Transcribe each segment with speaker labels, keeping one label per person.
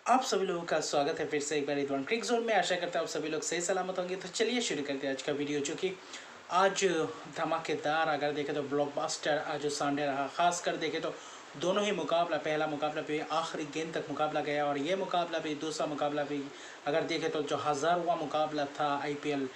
Speaker 1: आप सभी लोगों का स्वागत है फिर से एक बार रिदवान क्रिक जोन में। आशा करता हूँ आप सभी लोग सही सलामत होंगे। तो चलिए शुरू करते हैं आज का वीडियो, जो कि आज धमाकेदार अगर देखें तो ब्लॉकबस्टर आज संडे रहा। खास कर देखें तो दोनों ही मुकाबला, पहला मुकाबला भी आखिरी गेंद तक मुकाबला गया, और ये मुकाबला भी, दूसरा मुकाबला भी अगर देखें तो जो 1000वां मुकाबला था आईपीएल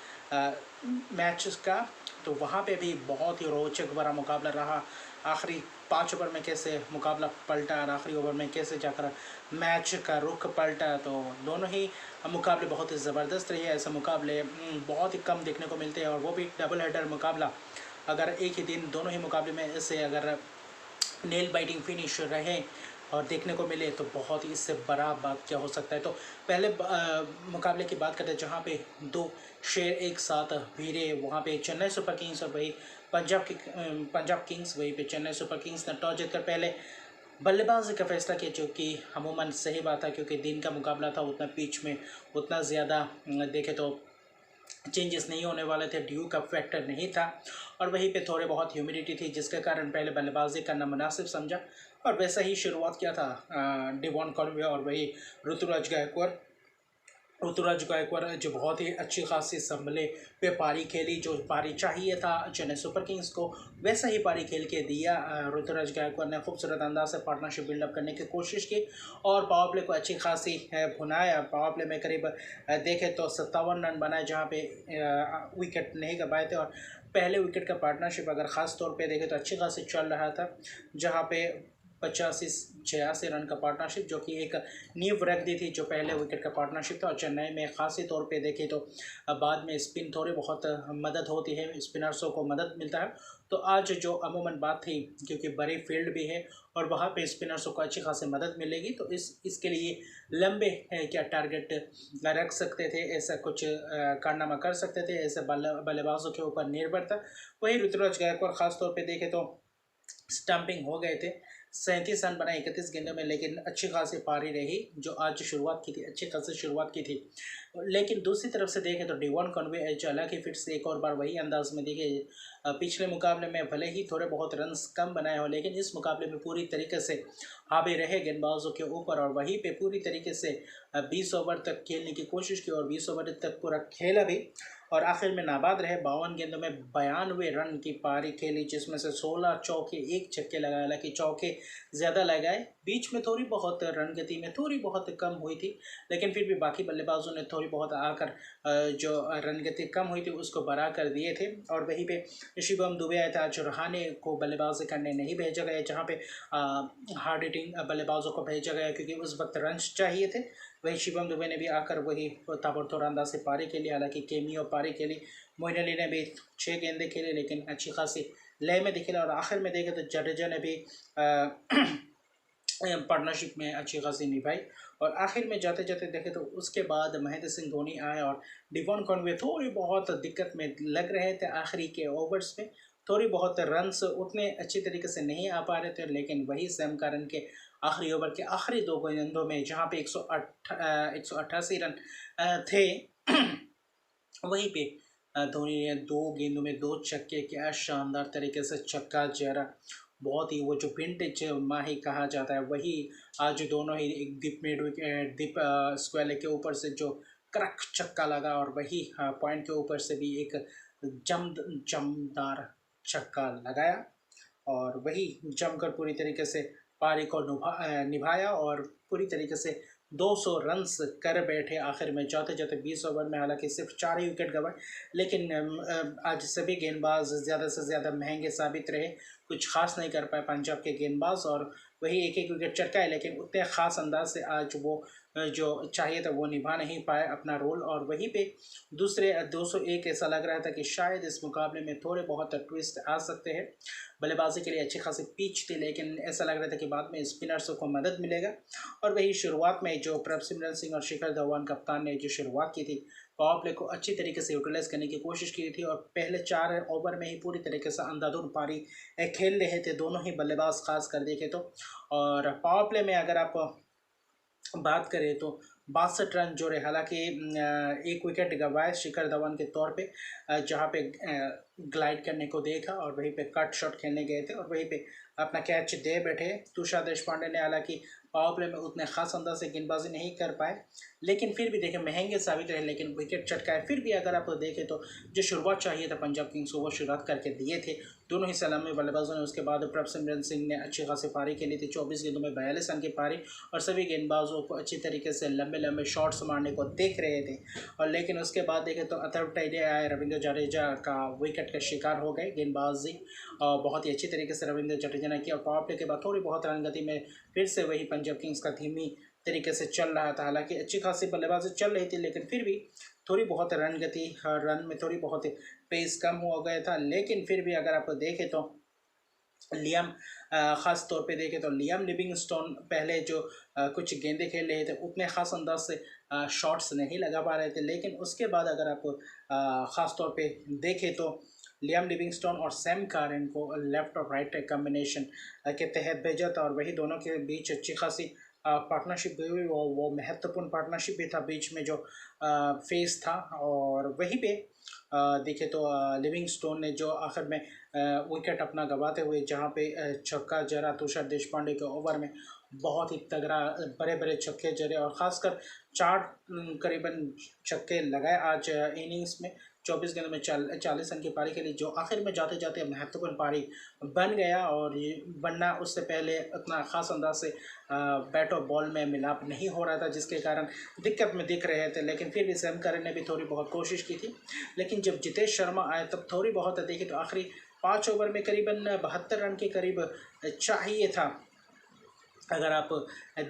Speaker 1: मैच का, तो वहाँ पे भी बहुत ही रोचक बड़ा मुकाबला रहा। आखिरी 5 ओवर में कैसे मुकाबला पलटा और आखिरी ओवर में कैसे जाकर मैच का रुख पलटा, तो दोनों ही मुकाबले बहुत ही ज़बरदस्त रहे। ऐसे मुकाबले बहुत ही कम देखने को मिलते हैं, और वो भी डबल हेडर मुकाबला। अगर एक ही दिन दोनों ही मुकाबले में ऐसे अगर नेल बाइटिंग फिनिश रहे और देखने को मिले, तो बहुत ही इससे बड़ा बात क्या हो सकता है। तो पहले मुकाबले की बात करते हैं जहाँ पे दो शेर एक साथ भिड़े। वहाँ पे चेन्नई सुपर किंग्स और वही पंजाब किंग्स, वहीं पे चेन्नई सुपर किंग्स ने टॉस जीतकर पहले बल्लेबाजी का फैसला किया, जो कि अमूमन सही बात है, क्योंकि दिन का मुकाबला था। उतना पिच में उतना ज़्यादा देखे तो चेंजेस नहीं होने वाले थे, ड्यू का फैक्टर नहीं था, और वहीं पे थोड़े बहुत ह्यूमिडिटी थी, जिसके कारण पहले बल्लेबाजी करना मुनासिब समझा। और वैसा ही शुरुआत किया था डेवन कॉनवे और वही ऋतुराज गायकवाड़ जो बहुत ही अच्छी खासी संभले पे पारी खेली। जो पारी चाहिए था चेन्नई सुपर किंग्स को, वैसा ही पारी खेल के दिया। ऋतुराज गायकवाड़ ने खूबसूरत अंदाज से पार्टनरशिप बिल्डअप करने की कोशिश की और पावर प्ले को अच्छी खासी भुनाया। पावर प्ले में करीब देखे तो 57 रन बनाए, जहाँ पे विकेट नहीं कर पाए थे। और पहले विकेट का पार्टनरशिप अगर ख़ास तौर पे देखें तो अच्छी खासी चल रहा था, जहाँ पे 85-86 रन का पार्टनरशिप, जो कि एक नींव रख दी थी जो पहले विकेट का पार्टनरशिप था। और चेन्नई में खासी तौर पे देखें तो बाद में स्पिन थोड़ी बहुत मदद होती है, स्पिनर्सों को मदद मिलता है। तो आज जो अमूमन बात थी, क्योंकि बड़ी फील्ड भी है और वहाँ पे स्पिनर्सों को अच्छी खासी मदद मिलेगी, तो इसके लिए लंबे क्या टारगेट रख सकते थे, ऐसा कुछ कारनामा कर सकते थे, ऐसे बल्लेबाजों के ऊपर निर्भर था। वही ऋतुराज गायकवाड़ खास तौर पे देखे तो स्टंपिंग हो गए थे, 37 रन बनाए 31 गेंदों में, लेकिन अच्छी खासी पारी रही जो आज शुरुआत की थी, अच्छी खासी शुरुआत की थी। लेकिन दूसरी तरफ से देखें तो डेवन कॉनवे हालांकि फिर से एक और बार वही अंदाज में दिखे। पिछले मुकाबले में भले ही थोड़े बहुत रन्स कम बनाए हो, लेकिन इस मुकाबले में पूरी तरीके से हावी रहे गेंदबाजों के ऊपर, और वहीं पे पूरी तरीके से 20 ओवर तक खेलने की कोशिश की और 20 ओवर तक पूरा खेला भी, और आखिर में नाबाद रहे। 52 गेंदों में 92 रन की पारी खेली, जिसमें से 16 चौके, एक छक्के लगाए। हालांकि चौके ज़्यादा लगाए, बीच में थोड़ी बहुत रन गति में थोड़ी बहुत कम हुई थी, लेकिन फिर भी बाकी बल्लेबाजों ने थोड़ी बहुत आकर जो रन गति कम हुई थी उसको बढ़ा कर दिए थे। और वहीं पे शिवम दुबे आया था, जो रहाणे को बल्लेबाजी करने नहीं भेजा गया, जहाँ पे हार्ड हिटिंग बल्लेबाजों को भेजा गया क्योंकि उस वक्त रन्स चाहिए थे। वही शिवम दुबे ने भी आकर वही ताबड़तोड़ अंदाज से पारी खेली, हालांकि केमियो पारी खेली। मोइन अली ने भी 6 गेंदे खेले, लेकिन अच्छी खासी लय में दिखे। और आखिर में देखे तो जडेजा ने भी पार्टनरशिप में अच्छी खासी निभाई। और आखिर में जाते जाते देखे तो उसके बाद महेंद्र सिंह धोनी आए, और डेवन कॉनवे थोड़ी बहुत दिक्कत में लग रहे थे आखिरी के ओवर्स में। थोड़ी बहुत रन्स उतने अच्छी तरीके से नहीं आ पा रहे थे, लेकिन वही सैम करन के आखिरी ओवर के आखिरी 2 गेंदों में, जहाँ पे 188 रन थे वहीं पे धोनी ने 2 गेंदों में 2 छक्के, क्या शानदार तरीके से छक्का जड़ा। बहुत ही वो जो विंटेज माही कहा जाता है, वही आज दोनों ही एक दीप स्क्वेले के ऊपर से जो क्रक छक्का लगा, और वही पॉइंट के ऊपर से भी एक जमदार छक्का लगाया, और वही जमकर पूरी तरीके से पारी को निभाया, और पूरी तरीके से 200 रन्स कर बैठे आखिर में जाते जाते 20 ओवर में। हालांकि सिर्फ 4 ही विकेट गंवाए, लेकिन आज सभी गेंदबाज ज़्यादा से ज़्यादा महंगे साबित रहे। कुछ खास नहीं कर पाए पंजाब के गेंदबाज, और वही एक एक विकेट चटकाए, लेकिन उतने ख़ास अंदाज से आज वो जो चाहिए था वो निभा नहीं पाए अपना रोल। और वहीं पे दूसरे 201 ऐसा लग रहा था कि शायद इस मुकाबले में थोड़े बहुत ट्विस्ट आ सकते हैं। बल्लेबाजी के लिए अच्छी खासी पिच थी, लेकिन ऐसा लग रहा था कि बाद में स्पिनर्सों को मदद मिलेगा। और वही शुरुआत में जो प्रभसिमरन सिंह और शिखर धवन कप्तान ने जो शुरुआत की थी, पावर प्ले को अच्छी तरीके से यूटिलाइज करने की कोशिश की थी, और पहले 4 ओवर में ही पूरी तरीके से अंधाधुंध पारी खेल रहे थे दोनों ही बल्लेबाज, खास कर देखे तो। और पावर प्ले में अगर आप बात करें तो 62 रन जोड़े। हालांकि एक विकेट गंवाए शिखर धवन के तौर पे, जहां पे ग्लाइड करने को देखा और वहीं पे कट शॉट खेलने गए थे और वहीं पे अपना कैच दे बैठे। तुषार देशपांडे ने हालांकि पावर प्ले में उतने खास अंदाज से गेंदबाजी नहीं कर पाए, लेकिन फिर भी देखें महंगे साबित रहे, लेकिन विकेट चटकाए। फिर भी अगर आप देखें तो जो शुरुआत चाहिए था पंजाब किंग्स को वो शुरुआत करके दिए थे दोनों ही सलामी बल्लेबाजों ने। उसके बाद प्रभसिमरन सिंह ने अच्छी खासी पारी खेली थी, 24 गेंदों में 42 रन की पारी, और सभी गेंदबाजों को अच्छी तरीके से लंबे लंबे शॉट्स मारने को देख रहे थे। और लेकिन उसके बाद देखें तो अथर्व टाइडे आए, रविंद्र जडेजा का विकेट का शिकार हो गए गेंदबाजी। और बहुत ही अच्छी तरीके से रविंद्र जडेजा ने किया, और पावर प्ले के बाद थोड़ी बहुत रन गति में फिर से वही पंजाब किंग्स का धीमी तरीके से चल रहा था। हालांकि अच्छी खासी बल्लेबाजी चल रही थी, लेकिन फिर भी थोड़ी बहुत रन गति, रन में थोड़ी बहुत पेस कम हो गया था। लेकिन फिर भी अगर आप देखें तो लियाम, ख़ास तौर पे देखें तो लियाम लिविंगस्टोन पहले जो कुछ गेंदे खेल रहे थे उतने ख़ास अंदाज से शॉट्स नहीं लगा पा रहे थे, लेकिन उसके बाद अगर आप ख़ास तौर पे देखें तो लियाम लिविंगस्टोन और सैम कारन को लेफ़्ट और राइट कम्बिनेशन के तहत भेजा था, और वही दोनों के बीच अच्छी खासी पार्टनरशिप भी हुई। वो महत्वपूर्ण पार्टनरशिप भी था बीच में जो फेस था। और वहीं पे देखे तो लिविंगस्टोन ने जो आखिर में विकेट अपना गंवाते हुए, जहां पे छक्का जरा तुषार देशपांडे के ओवर में बहुत ही तगड़ा बड़े बड़े छक्के जरे, और ख़ासकर 4 करीबन छक्के लगाए आज इनिंग्स में। 24 गेंदों में 40 रन की पारी खेली, जो आखिर में जाते जाते महत्वपूर्ण पारी बन गया। और ये बनना उससे पहले उतना ख़ास अंदाज से बैट और बॉल में मिलाप नहीं हो रहा था, जिसके कारण दिक्कत में दिख रहे थे। लेकिन फिर भी सैम करन ने भी थोड़ी बहुत कोशिश की थी, लेकिन जब जितेश शर्मा आए तब थोड़ी बहुत देखी तो आखिरी 5 ओवर में करीबन 72 रन के करीब चाहिए था। अगर आप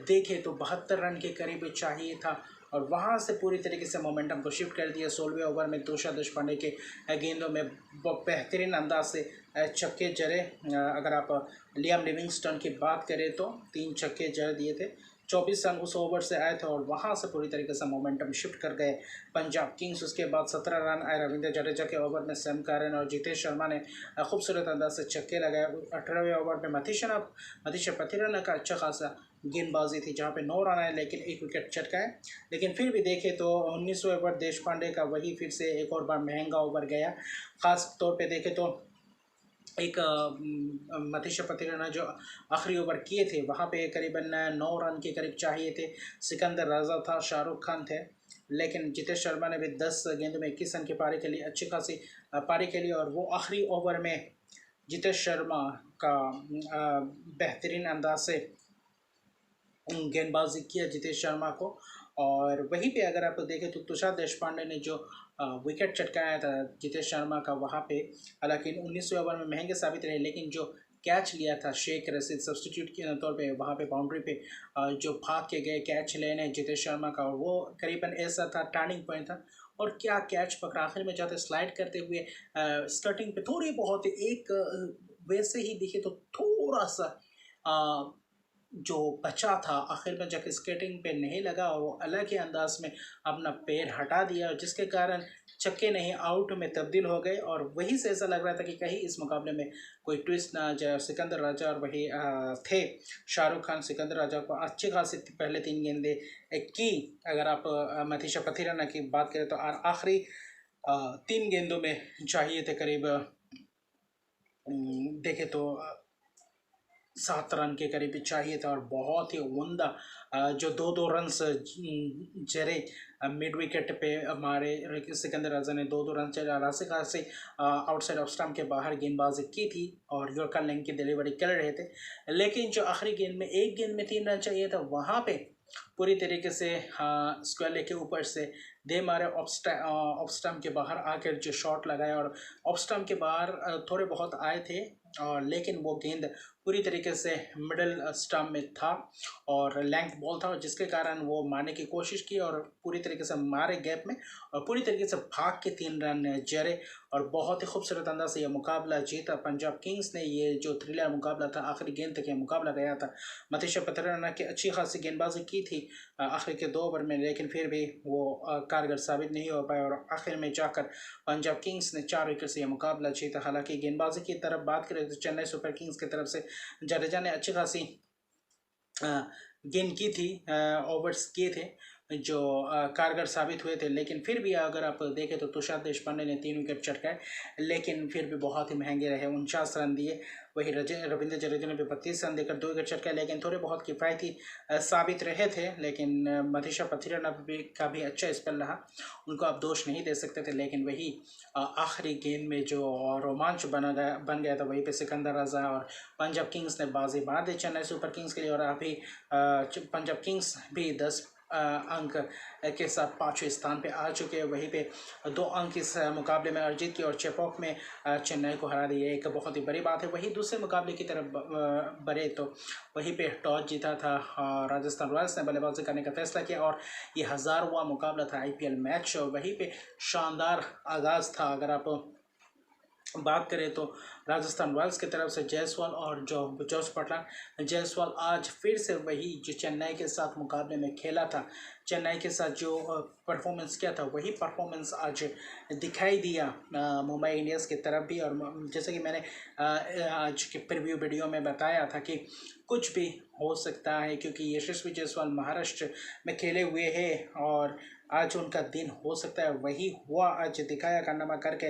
Speaker 1: देखें तो 72 रन के करीब चाहिए था, और वहाँ से पूरी तरीके से मोमेंटम को शिफ्ट कर दिया। 16वें ओवर में तुषार देशपांडे के गेंदों में बेहतरीन अंदाज से छक्के जड़े। अगर आप लियाम लिविंगस्टन की बात करें तो 3 छक्के जड़ दिए थे। 24 रन उस ओवर से आए थे, और वहाँ से पूरी तरीके से मोमेंटम शिफ्ट कर गए पंजाब किंग्स। उसके बाद 17 रन आए रविंद्र जडेजा के ओवर में। सैम करन और जितेश शर्मा ने खूबसूरत अंदाज से छक्के लगाए। 18वें ओवर में मथीशा पथिरना का अच्छा खासा गेंदबाजी थी, जहाँ पे 9 रन आए, लेकिन एक विकेट चटकाए। लेकिन फिर भी देखें तो 19वें ओवर देशपांडे का वही फिर से एक और बार महंगा ओवर गया। ख़ास तौर पे देखें तो एक मथीशा पथिरना जो आखिरी ओवर किए थे वहाँ पे करीबन 9 रन के करीब चाहिए थे। सिकंदर राजा था, शाहरुख खान थे, लेकिन जितेश शर्मा ने भी 10 गेंदों में 21 रन की पारी खेली, अच्छी खासी पारी खेली। और वो आखिरी ओवर में जितेश शर्मा का बेहतरीन अंदाज से गेंदबाजी किया जितेश शर्मा को। और वहीं पे अगर आप देखें तो तुषार देशपांडे ने जो विकेट चटकाया था जितेश शर्मा का वहाँ पे, हालांकि 19वें ओवर में महंगे साबित रहे, लेकिन जो कैच लिया था शेख रशीद सब्स्टिट्यूट के तौर पे वहाँ पे बाउंड्री पे जो भाग के गए कैच लेने जितेश शर्मा का, और वो करीबन ऐसा था टर्निंग पॉइंट था। और क्या कैच पकड़ा, आखिर में जाते स्लाइड करते हुए स्कर्टिंग पे थोड़ी बहुत एक वैसे ही दिखे तो थोड़ा सा जो बचा था, आखिर में जाके स्केटिंग पे नहीं लगा, और वो अलग ही अंदाज में अपना पैर हटा दिया, जिसके कारण छक्के नहीं आउट में तब्दील हो गए। और वहीं से ऐसा लग रहा था कि कहीं इस मुकाबले में कोई ट्विस्ट ना आ जाए। सिकंदर राजा और वही थे शाहरुख खान, सिकंदर राजा को अच्छी खासी पहले 3 गेंदे की। अगर आप मथीशा पथिरना की बात करें तो आखिरी 3 गेंदों में चाहिए थे करीब देखे तो 7 रन के करीब चाहिए था। और बहुत ही उम्दा जो 2-2 रन्स जरे मिड विकेट पे हमारे सिकंदर राजा ने 2-2 रन चले राशि खासी आउटसाइड ऑफ स्टंप के बाहर गेंदबाजी की थी, और यॉर्कर लेग की डिलीवरी कर रहे थे। लेकिन जो आखिरी गेंद में एक गेंद में 3 रन चाहिए था, वहाँ पे पूरी तरीके से स्क्वायर लेग के ऊपर से दे मारे ऑफ स्टंप के बाहर आकर जो शॉट लगाए, और ऑफ स्टंप के बाहर थोड़े बहुत आए थे, और लेकिन वो गेंद पूरी तरीके से मिडल स्टंप में था और लेंथ बॉल था, जिसके कारण वो मारने की कोशिश की और पूरी तरीके से मारे गैप में, और पूरी तरीके से भाग के 3 रन जरे, और बहुत ही खूबसूरत अंदाज से यह मुकाबला जीता पंजाब किंग्स ने। ये जो थ्रिलर मुकाबला था, आखिरी गेंद तक यह मुकाबला गया था। मथीशा पथिरना की अच्छी खासी गेंदबाजी की थी आखिर के 2 ओवर में, लेकिन फिर भी वो कारगर साबित नहीं हो पाए, और आखिर में जाकर पंजाब किंग्स ने 4 विकेट से यह मुकाबला जीता। हालांकि गेंदबाजी की तरफ बात करें तो चेन्नई सुपर किंग्स की तरफ से जडेजा ने अच्छी खासी गेंद की थी, ओवर्स किए थे, जो कारगर साबित हुए थे। लेकिन फिर भी अगर आप देखें तो तुषार देशपांडे ने 3 विकेट चटकाए, लेकिन फिर भी बहुत ही महंगे रहे, 49 रन दिए। वही रविंद्र जडेजा ने भी 32 रन देकर 2 विकेट चटकाए, लेकिन थोड़े बहुत किफ़ायती साबित रहे थे। लेकिन मनीषा पथिरन का भी अच्छा स्पेल रहा, उनको आप दोष नहीं दे सकते थे। लेकिन वही आखिरी गेंद में जो रोमांच बन गया था, वहीं पे सिकंदर रजा और पंजाब किंग्स ने बाजी मार दी चेन्नई सुपर किंग्स के लिए। और अभी पंजाब किंग्स भी 10 अंक के साथ 5वें स्थान पे आ चुके हैं। वहीं पे 2 अंक इस मुकाबले में अर्जित की और चेपॉक में चेन्नई को हरा दिया, एक बहुत ही बड़ी बात है। वही दूसरे मुकाबले की तरफ बढ़े तो वहीं पे टॉस जीता था राजस्थान रॉयल्स ने बल्लेबाजी करने का फैसला किया, और ये 1000वां मुकाबला था IPL मैच, और वहीं पे शानदार आगाज़ था। अगर आप बात करें तो राजस्थान रॉयल्स की तरफ से जायसवाल और जोस बटलर। जायसवाल आज फिर से वही जो चेन्नई के साथ मुकाबले में खेला था, चेन्नई के साथ जो परफॉर्मेंस किया था, वही परफॉर्मेंस आज दिखाई दिया मुंबई इंडियंस की तरफ भी। और जैसे कि मैंने आज के प्रीव्यू वीडियो में बताया था कि कुछ भी हो सकता है, क्योंकि यशस्वी जायसवाल महाराष्ट्र में खेले हुए हैं और आज उनका दिन हो सकता है। वही हुआ आज, दिखाया कारनामा करके।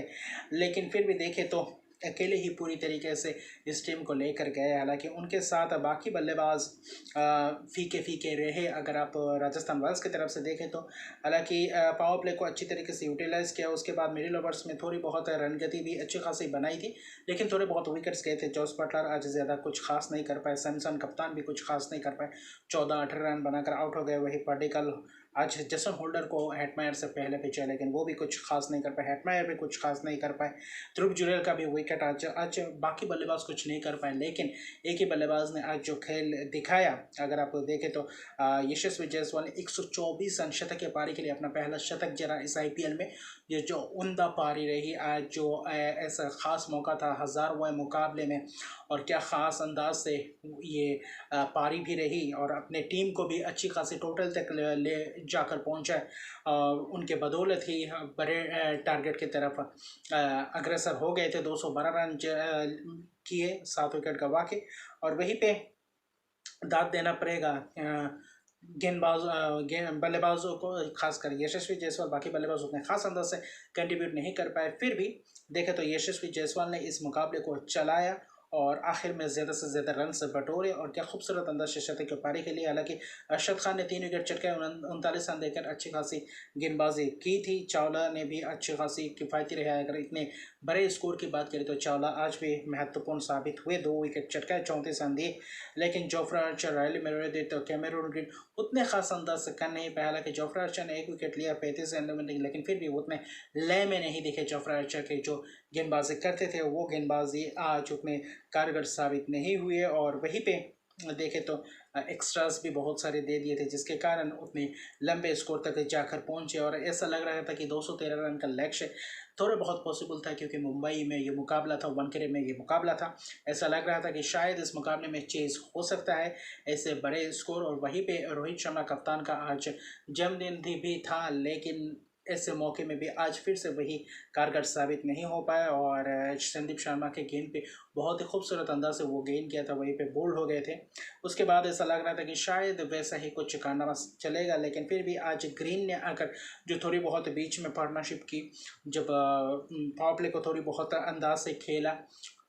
Speaker 1: लेकिन फिर भी देखें तो अकेले ही पूरी तरीके से इस टीम को लेकर गए। हालांकि उनके साथ बाकी बल्लेबाज फीके फीके रहे अगर आप राजस्थान रॉयल्स की तरफ से देखें तो। हालांकि पावर प्ले को अच्छी तरीके से यूटिलाइज़ किया, उसके बाद मिडिल ओवर्स में थोड़ी बहुत रनगति भी अच्छी खासी बनाई थी, लेकिन थोड़े बहुत विकेट्स गए थे। जोस बटलर आज ज़्यादा कुछ खास नहीं कर पाए, सैमसन कप्तान भी कुछ खास नहीं कर पाए, 14-18 रन बनाकर आउट हो गए। वही पर्डिकल आज जेसन होल्डर को हेटमायर से पहले पिचा, लेकिन वो भी कुछ खास नहीं कर पाए, हेटमायर भी कुछ खास नहीं कर पाए। ध्रुव जुरेल का भी विकेट आज बाकी बल्लेबाज कुछ नहीं कर पाए, लेकिन एक ही बल्लेबाज ने आज जो खेल दिखाया, अगर आप देखें तो यशस्वी जायसवाल ने 124 रन शतकीय पारी के लिए अपना पहला शतक जरा इस IPL में। ये जो उम्दा पारी रही आज, जो ऐसा ख़ास मौका था 1000वें मुकाबले में, और क्या ख़ास अंदाज से ये पारी भी रही, और अपने टीम को भी अच्छी खासी टोटल तक ले जाकर पहुंचा है। उनके बदौलत ही बड़े टारगेट की तरफ अग्रसर हो गए थे। 212 रन किए, 7 विकेट गंवा के, और वहीं पे दाद देना पड़ेगा बल्लेबाजों को, खासकर यशस्वी जायसवाल। बाकी बल्लेबाज उतने खास अंदाज से कंट्रीब्यूट नहीं कर पाए। फिर भी देखें तो यशस्वी जायसवाल ने इस मुकाबले को चलाया और आखिर में ज़्यादा से ज़्यादा रन से बटोरे, और क्या खूबसूरत अंदाज से शतक की पारी के लिए। हालांकि अरशद खान ने 3 विकेट चटकाए, 39 रन देकर अच्छी खासी गेंदबाजी की थी। चावला ने भी अच्छी खासी किफ़ायती रहा। अगर इतने बड़े स्कोर की बात करें तो चावला आज भी महत्वपूर्ण साबित हुए, 2 विकेट चटकाए, 34 रन दिए। लेकिन जोफ्रा आर्चर, रायली मेरेडिथ तो कैमरून ग्रीन उतने खास अंदाज से कर नहीं पाया। हालांकि जोफ्रा आर्चर ने 1 विकेट लिया 35 रन में, लेकिन फिर भी उतने लय में नहीं दिखे। जोफ्रा आर्चर के जो गेंदबाजी करते थे वो गेंदबाजी आज उतने कारगर साबित नहीं हुए। और वहीं पे देखें तो एक्स्ट्रास भी बहुत सारे दे दिए थे, जिसके कारण उतने लंबे स्कोर तक जाकर पहुंचे। और ऐसा लग रहा था कि 213 रन का लक्ष्य थोड़ा बहुत पॉसिबल था, क्योंकि मुंबई में ये मुकाबला था, वानखेड़े में ये मुकाबला था। ऐसा लग रहा था कि शायद इस मुकाबले में चेज हो सकता है ऐसे बड़े स्कोर। और वहीं पे रोहित शर्मा कप्तान का आज जन्मदिन भी था, लेकिन ऐसे मौके में भी आज फिर से वही कारगर साबित नहीं हो पाया। और संदीप शर्मा के गेंद पे बहुत ही खूबसूरत अंदाज से वो गेंद किया था, वहीं पे बोल्ड हो गए थे। उसके बाद ऐसा लग रहा था कि शायद वैसा ही कुछ कारनामा चलेगा, लेकिन फिर भी आज ग्रीन ने आकर जो थोड़ी बहुत बीच में पार्टनरशिप की, जब पावर प्ले को थोड़ी बहुत अंदाज से खेला,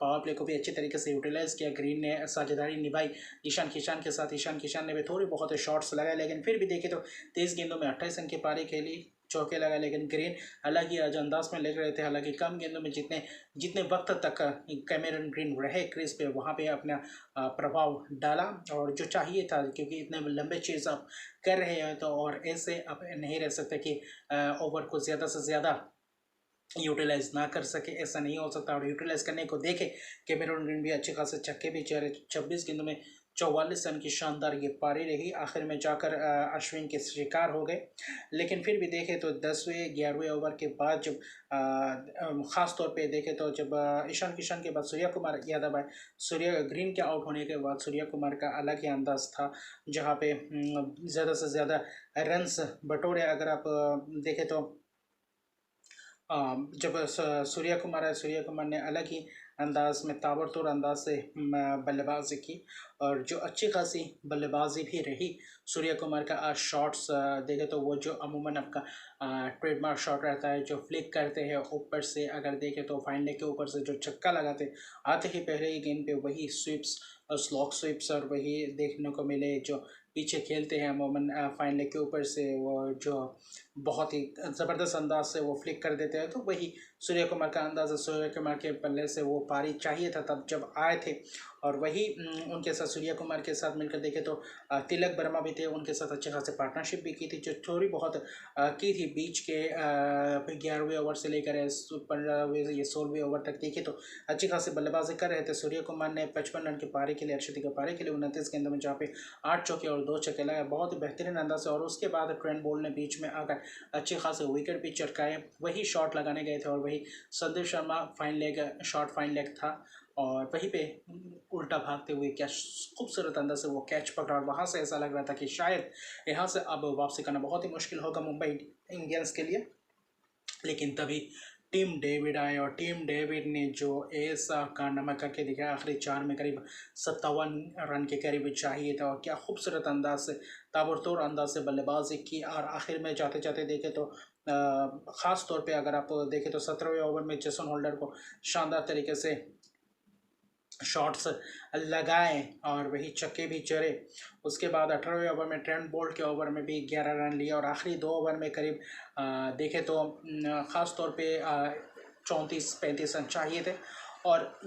Speaker 1: पावर प्ले को भी अच्छी तरीके से यूटिलाइज़ किया, ग्रीन ने साझेदारी निभाई ईशान किशन के साथ। ईशान किशन ने भी थोड़ी बहुत शॉट्स लगाए, लेकिन फिर भी देखे तो 23 गेंदों में 28 रन की पारी खेली, चौके लगा। लेकिन ग्रीन अलग ही आज अंदाज में लग रहे थे। हालांकि कम गेंदों में जितने जितने वक्त तक कैमेरन ग्रीन रहे क्रीज पे, वहाँ पे अपना प्रभाव डाला, और जो चाहिए था, क्योंकि इतने लंबे चेज आप कर रहे हैं तो, और ऐसे अब नहीं रह सकते कि ओवर को ज़्यादा से ज़्यादा यूटिलाइज ना कर सके, ऐसा नहीं हो सकता। और यूटिलाइज करने को देखे कैमेरून ग्रीन भी अच्छे खासे छक्के भी चेहरे, 26 गेंदों में 44 रन की शानदार ये पारी रही। आखिर में जाकर अश्विन के शिकार हो गए। लेकिन फिर भी देखें तो 10वें 11वें ओवर के बाद जब ख़ास तौर पे देखें तो जब ईशान किशन के बाद सूर्य कुमार यादव आए, सूर्य ग्रीन के आउट होने के बाद सूर्य कुमार का अलग ही अंदाज था, जहाँ पे ज़्यादा से ज़्यादा रन्स बटोरे। अगर आप देखें तो जब सूर्य कुमार आए, सूर्य कुमार ने अलग ही अंदाज में ताबड़तोड़ अंदाज से बल्लेबाजी की और जो अच्छी खासी बल्लेबाजी भी रही। सूर्य कुमार का आज शॉट्स देखें तो वो जो अमूमन आपका ट्रेडमार्क शॉट रहता है, जो फ्लिक करते हैं ऊपर से, अगर देखें तो फाइन लेग के ऊपर से जो छक्का लगाते आते ही पहले ही गेंद पे वही स्वीप्स और स्लॉक स्वीप्स और वही देखने को मिले जो पीछे खेलते हैं अमूमन फाइन लेग के ऊपर से, वो जो बहुत ही ज़बरदस्त अंदाज से वो फ्लिक कर देते हैं। तो वही सूर्य कुमार का अंदाज़ है, सूर्य कुमार के पल्ले से वो पारी चाहिए था तब जब आए थे। और वही उनके साथ सूर्य कुमार के साथ मिलकर देखें तो तिलक वर्मा भी थे, उनके साथ अच्छे खासे पार्टनरशिप भी की थी, जो थोड़ी बहुत की थी बीच के 11वें ओवर से लेकर 15वें ये 16वें ओवर तक। देखे तो अच्छी खासी बल्लेबाजी कर रहे थे। सूर्य कुमार ने 55 रन की पारी के लिए, अर्शदीप के पारी के लिए 29 गेंदों में जहाँ पे 8 चौके और 2 छक्के लगाए, बहुत ही बेहतरीन अंदाज से। और उसके बाद ट्रेंट बोल्ट ने बीच में आकर अच्छे खासे विकेट भी चटकाए, वही शॉट लगाने गए थे और वही Sandeep Sharma fine leg shot fine leg था और वहीं पे उल्टा भागते हुए कैच खूबसूरत अंदर से वो कैच पकड़ा और वहाँ से ऐसा लग रहा था कि शायद यहाँ से अब वापसी करना बहुत ही मुश्किल होगा मुंबई इंडियंस के लिए। लेकिन तभी टीम डेविड आए और टीम डेविड ने जो ऐसा कारनामा करके दिखाया, आखिरी 4 में करीब 57 रन के करीब चाहिए था और क्या खूबसूरत अंदाज से ताबड़तोड़ अंदाज से बल्लेबाजी की। और आखिर में जाते जाते देखें तो ख़ास तौर पे अगर आप देखें तो 17वें ओवर में जेसन होल्डर को शानदार तरीके से शॉट्स लगाए और वही छक्के भी चढ़े। उसके बाद 18वें ओवर में ट्रेंट बोल्ट के ओवर में भी 11 रन लिए और आखिरी 2 ओवर में करीब देखें तो ख़ास तौर पे 34-35 रन चाहिए थे। और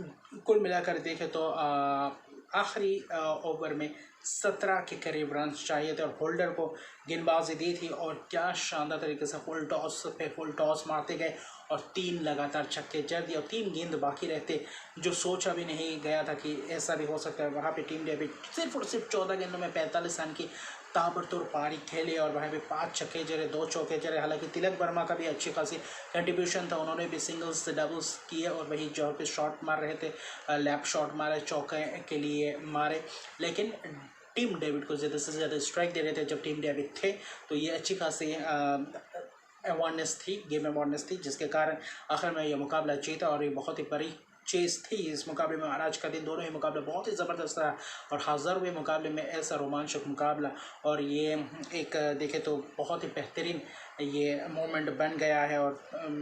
Speaker 1: कुल मिलाकर देखें तो आखिरी ओवर में 17 के करीब रन चाहिए थे और होल्डर को गेंदबाजी दी थी और क्या शानदार तरीके से फुल टॉस मारते गए और 3 लगातार छक्के जड़ दिए और 3 गेंद बाकी रहते, जो सोचा भी नहीं गया था कि ऐसा भी हो सकता है। वहाँ पे टीम डेविड सिर्फ और सिर्फ 14 गेंदों में 45 रन की ताबड़तोड़ पारी खेले और वहाँ पे 5 छक्के जड़े 2 चौके जड़े। हालांकि तिलक वर्मा का भी अच्छी खासी कंट्रीब्यूशन था, उन्होंने भी सिंगल्स डबल्स किए और वही जहाँ पे शॉट मार रहे थे, लैप शॉट मारे, चौके के लिए मारे। लेकिन टीम डेविड को ज़्यादा से ज़्यादा स्ट्राइक दे रहे थे जब टीम डेविड थे, तो ये अच्छी खासी अवेयरनेस थी, गेम अवेयरनेस थी, जिसके कारण आखिर में ये मुकाबला जीता और ये बहुत ही बड़ी चीज़ थी इस मुकाबले में। आज का दिन दोनों ही मुकाबले बहुत ही ज़बरदस्त रहा और हज़ारवें मुकाबले में ऐसा रोमांचक मुकाबला और ये एक देखें तो बहुत ही बेहतरीन ये मोमेंट बन गया है। और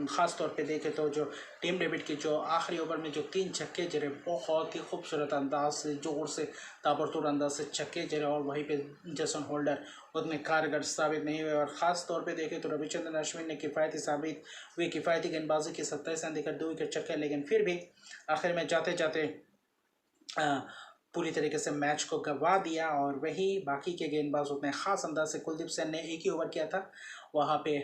Speaker 1: ख़ास तौर पे देखें तो जो टीम डेविड की जो आखिरी ओवर में जो 3 छक्के जड़े, बहुत ही खूबसूरत अंदाज से जोर से ताबड़तोड़ अंदाज से छक्के जड़े और वहीं पे जेसन होल्डर उतने कारगर साबित नहीं हुए। और ख़ास तौर पे देखें तो रविचंद्रन अश्विन ने किफ़ायती गेंदबाजी की 27 रन देकर 2 विकेट चक्के, लेकिन फिर भी आखिर में जाते जाते पूरी तरीके से मैच को गंवा दिया। और वही बाकी के गेंदबाज उतने ख़ास अंदाज से, कुलदीप सेन ने 1 ही ओवर किया था, वहाँ पे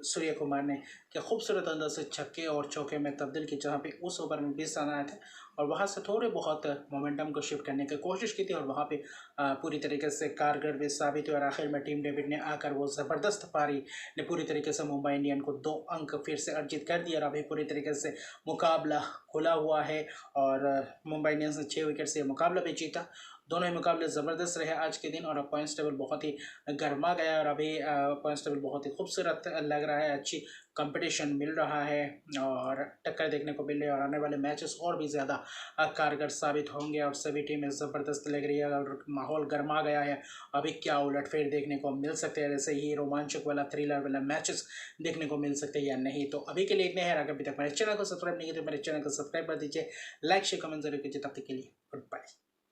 Speaker 1: सूर्य कुमार ने क्या खूबसूरत अंदाज से छक्के और चौके में तब्दील की, जहाँ पे उस ओवर में 20 रन आए थे और वहाँ से थोड़े बहुत मोमेंटम को शिफ्ट करने की कोशिश की थी और वहाँ पे पूरी तरीके से कारगर भी साबित हुई। और आखिर में टीम डेविड ने आकर वो ज़बरदस्त पारी ने पूरी तरीके से मुंबई इंडियन को 2 अंक फिर से अर्जित कर दिया और अभी पूरी तरीके से मुकाबला खुला हुआ है और मुंबई इंडियंस ने 6 विकेट से मुकाबला भी जीता। दोनों ही मुकाबले ज़बरदस्त रहे आज के दिन और अब पॉइंट्स टेबल बहुत ही गर्मा गया और अभी पॉइंट्स टेबल बहुत ही खूबसूरत लग रहा है, अच्छी कंपटीशन मिल रहा है और टक्कर देखने को मिल रही है और आने वाले मैचेस और भी ज़्यादा कारगर साबित होंगे और सभी टीमें ज़बरदस्त लग रही है और माहौल गर्मा गया है। अभी क्या उलटफेर देखने को मिल सकते हैं, जैसे ही रोमांचक वाला थ्रिलर वाला मैचेस देखने को मिल सकते हैं या नहीं। तो अभी के लिए इतने हैं। अगर अभी तक मेरे चैनल को सब्सक्राइब नहीं किया तो मेरे चैनल को सब्सक्राइब कर दीजिए, लाइक शेयर कमेंट जरूर कीजिए। तब तक के लिए गुड बाय।